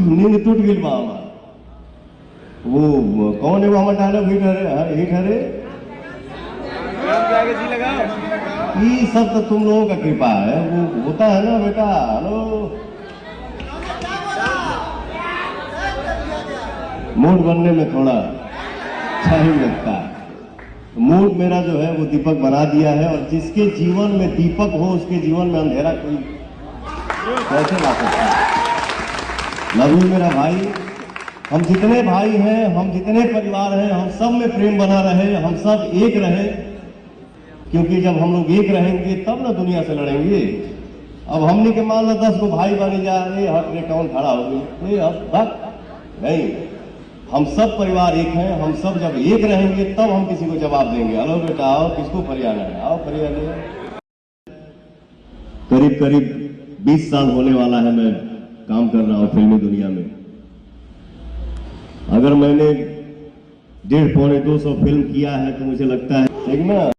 नींद टूट गई बा हमार। वो कौन है वो हमारे डायलॉग हिट हरे ये सब तो तुम लोगों का कृपा है, वो होता है ना बेटा। हेलो, मूड बनने में थोड़ा टाइम लगता है। मूड मेरा जो है वो दीपक बना दिया है, और जिसके जीवन में दीपक हो उसके जीवन में अंधेरा कोई कैसे ला सकता है। लव यू मेरा भाई। हम जितने भाई हैं, हम जितने परिवार हैं, हम सब में प्रेम बना रहे, हम सब एक रहे, क्योंकि जब हम लोग एक रहेंगे तब ना दुनिया से लड़ेंगे। अब हमने के मान लो 10 को भाई बने जा रहे, हट रे कौन खड़ा हो गई, अब भक्त नहीं। हम सब परिवार एक हैं, हम सब जब एक रहेंगे तब हम किसी को जवाब देंगे। हेलो बेटा आओ, किसको फरियाना है, आओ फरियाना। करीब करीब 20 साल होने वाला है मैं काम कर रहा हूं फिल्मी दुनिया में। अगर मैंने 150-200 फिल्म किया है तो मुझे लगता है, ठीक ना।